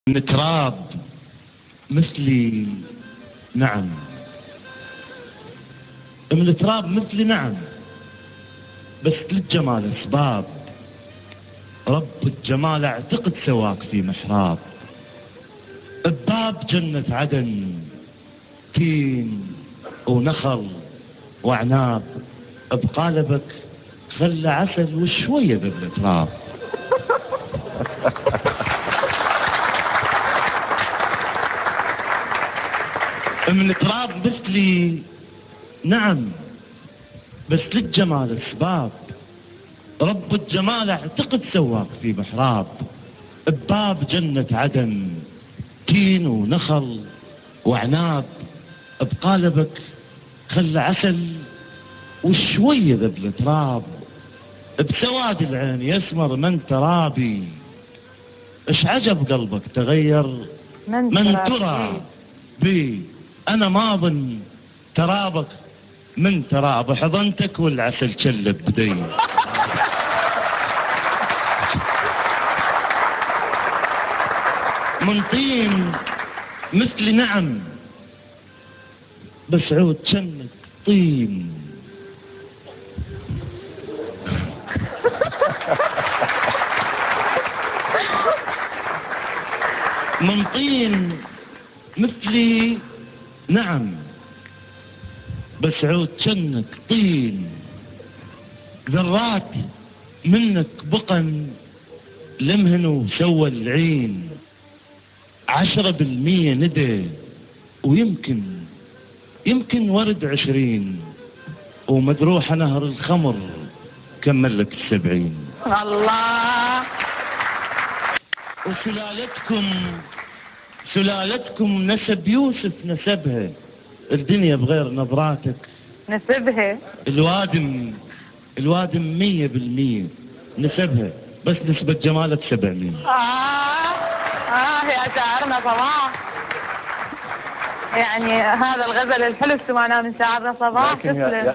من تراب مثلي نعم، من التراب مثلي نعم، بس للجمال اسباب، رب الجمال اعتقد سواك في محراب، بباب جنة عدن تين ونخل وعناب، بقالبك خلى عسل وشوية بالتراب. من تراب مثلي نعم، بس للجمال اسباب، رب الجمال اعتقد سواك في محراب، بباب جنة عدن تين ونخل وعناب، بقالبك خلى عسل وشوية ذبل تراب، بسواد العين يسمر من ترابي، ايش عجب قلبك تغير من ترى بي، انا ما اظن ترابك من تراب، حضنتك والعسل شلب بدي. من طين مثل نعم، بس عود شنك طين. من طين مثلي نعم، بس عود شنك طين، ذرات منك بقن لمهن وسوى العين، 10% ندى ويمكن ورد 20، ومدروح نهر الخمر كمل لك 70. الله. سلالتكم نسب يوسف نسبها، الدنيا بغير نظراتك نسبها، الوادم 100% نسبها، بس نسبة جمالك 700. يا شاعرنا صباح، يعني هذا الغزل الحلو سمعناه من شاعرنا صباح. تسلم.